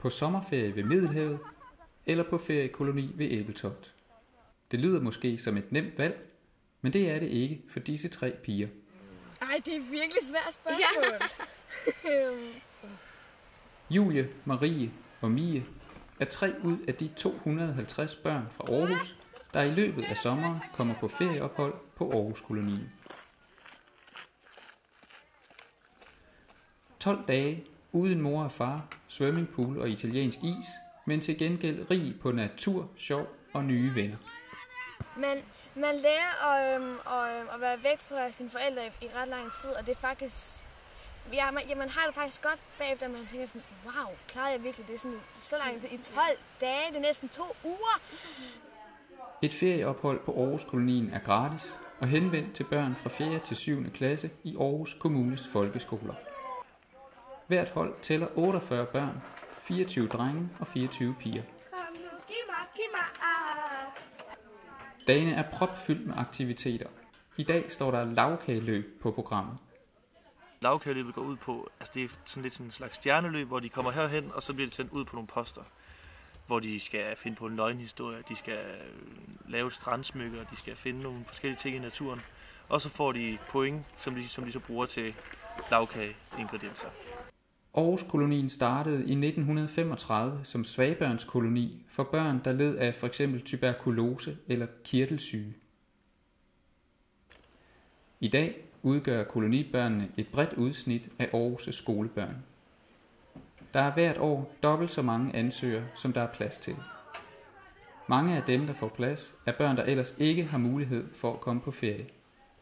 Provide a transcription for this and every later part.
på sommerferie ved Middelhavet eller på feriekoloni ved Ebeltoft. Det lyder måske som et nemt valg, men det er det ikke for disse 3 piger. Ej, det er virkelig svært spørgsmål. Ja. Julie, Marie og Mie er 3 ud af de 250 børn fra Aarhus, der i løbet af sommeren kommer på ferieophold på Aarhus-kolonien. 12 dage uden mor og far, swimmingpool og italiensk is, men til gengæld rig på natur, sjov og nye venner. Man lærer at være væk fra sine forældre i ret lang tid, og det er faktisk... Ja, man har det faktisk godt bagefter, man tænker sådan, wow, klarede jeg virkelig det sådan, så lang tid i 12 dage, det er næsten 2 uger. Et ferieophold på Aarhus-kolonien er gratis og henvendt til børn fra 4. til 7. klasse i Aarhus Kommunes folkeskoler. Hvert hold tæller 48 børn, 24 drenge og 24 piger. Kom nu, giv mig. Dagene er propfyldt med aktiviteter. I dag står der lagkageløb på programmet. Lagkageløbet går ud på, altså det er sådan lidt sådan en slags stjerneløb, hvor de kommer herhen, og så bliver de sendt ud på nogle poster, hvor de skal finde på en løgnhistorie, de skal lave strandsmykker, de skal finde nogle forskellige ting i naturen, og så får de point, som de så bruger til lagkageingredienser. Aarhus-kolonien startede i 1935 som svagbørnskoloni for børn, der led af f.eks. tuberkulose eller kirtelsyge. I dag udgør kolonibørnene et bredt udsnit af Aarhus' skolebørn. Der er hvert år dobbelt så mange ansøgere, som der er plads til. Mange af dem, der får plads, er børn, der ellers ikke har mulighed for at komme på ferie.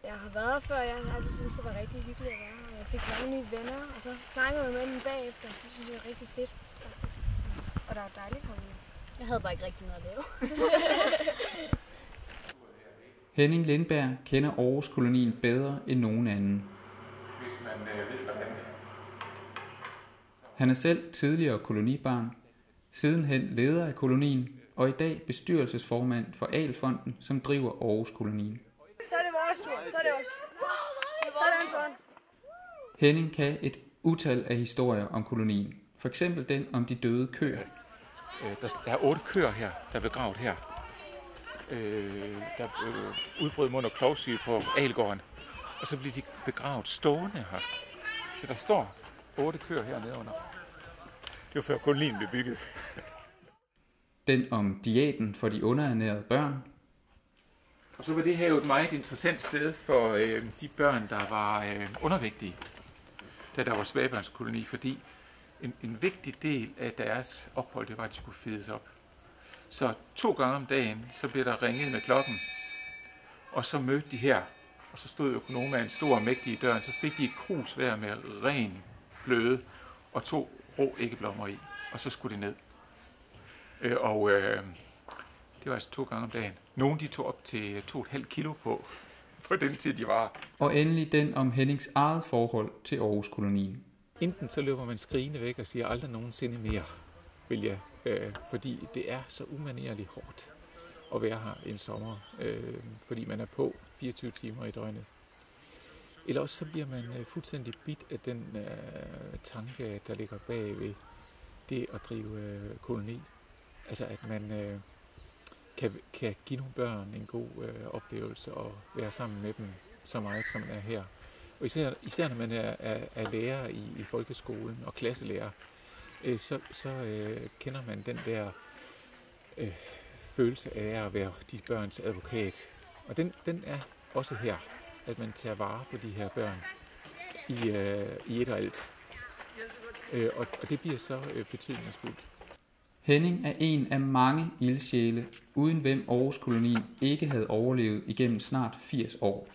Jeg har været her før, jeg har altid syntes, det var rigtig hyggeligt at være her. Jeg fik mange nye venner, og så snakkede jeg med dem bagefter. Det synes jeg var rigtig fedt. Og det var dejligt herude. Jeg havde bare ikke rigtig noget at lave. Henning Lindberg kender Aarhus-kolonien bedre end nogen anden. Hvis man ved, hvordan. Han er selv tidligere kolonibarn, sidenhen leder af kolonien, og i dag bestyrelsesformand for AL-fonden, som driver Aarhus-kolonien. Så er det vores tur. Så er det os. Sådan. Henning kan et utal af historier om kolonien. For eksempel den om de døde køer. Der er 8 køer her, der er begravet her. Der udbrød mund- og klovsyge på Aelgården, og så bliver de begravet stående her. Så der står 8 køer hernede under. Det var før kolonien blev bygget. Den om diæten for de underernærede børn. Og så var det her jo et meget interessant sted for de børn, der var undervægtige, da der var svagbørnskoloni, fordi en vigtig del af deres ophold, det var, at de skulle fedes op. Så 2 gange om dagen, så blev der ringet med klokken, og så mødte de her, og så stod økonomaen stor og mægtig i døren, så fik de et krus hver med ren fløde og 2 rå æggeblommer i, og så skulle det ned. Det var altså 2 gange om dagen. Nogle de tog op til 2,5 kilo på den tid, de var. Og endelig den om Hennings eget forhold til Aarhus-kolonien. Enten så løber man skrigende væk og siger aldrig nogensinde mere, vil jeg. Fordi det er så umanerligt hårdt at være her en sommer, fordi man er på 24 timer i døgnet. Eller også så bliver man fuldstændig bidt af den tanke, der ligger bag ved det at drive koloni. Altså at man kan give nogle børn en god oplevelse og være sammen med dem så meget, som man er her. Og især når man er lærer i folkeskolen og klasselærer, så kender man den der følelse af at være de børns advokat. Og den er også her, at man tager vare på de her børn i et og alt. Og det bliver så betydningsfuldt. Henning er en af mange ildsjæle, uden hvem Aarhus-kolonien ikke havde overlevet igennem snart 80 år.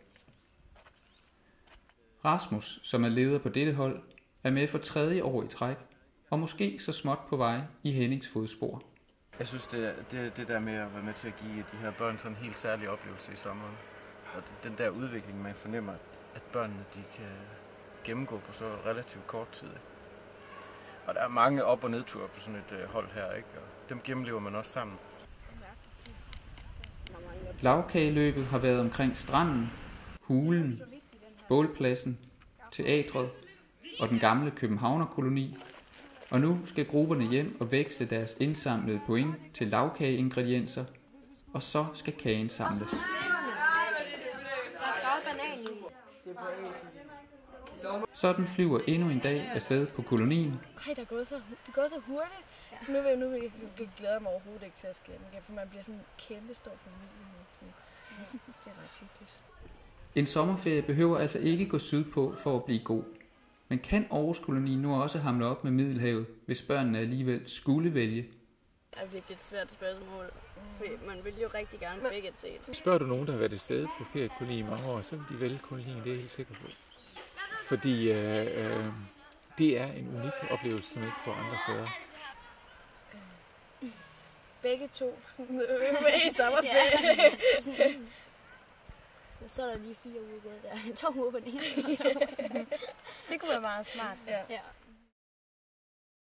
Rasmus, som er leder på dette hold, er med for 3. år i træk, og måske så småt på vej i Hennings fodspor. Jeg synes, det der med at være med til at give de her børn sådan en helt særlig oplevelse i sommeren, og den der udvikling, man fornemmer, at børnene de kan gennemgå på så relativt kort tid. Og der er mange op- og nedture på sådan et hold her, ikke? Og dem gennemlever man også sammen. Lagkageløbet har været omkring stranden, hulen, bålpladsen, teatret og den gamle københavnerkoloni, Og nu skal grupperne hjem og veksle deres indsamlede point til lavkageingredienser, og så skal kagen samles. Sådan flyver endnu en dag afsted på kolonien. Ej, det er gået så hurtigt. Ja. Så nu glæder mig overhovedet ikke til at ske igen, for man bliver sådan en kæmpe stor familie nu. Ja, det er ret hyggeligt. En sommerferie behøver altså ikke gå sydpå for at blive god. Men kan Aarhus-kolonien nu også hamle op med Middelhavet, hvis børnene alligevel skulle vælge? Det er virkelig et svært spørgsmål, for man vil jo rigtig gerne begge til. Spørger du nogen, der har været et sted på feriekoloni i mange år, så vil de vælge kolonien, det er jeg helt sikker på. Fordi det er en unik oplevelse, som ikke får andre steder. Begge to sådan med i sommerferie. Så er der lige 4 uger der. 2 uger på den ene. Det kunne være meget smart. Ja.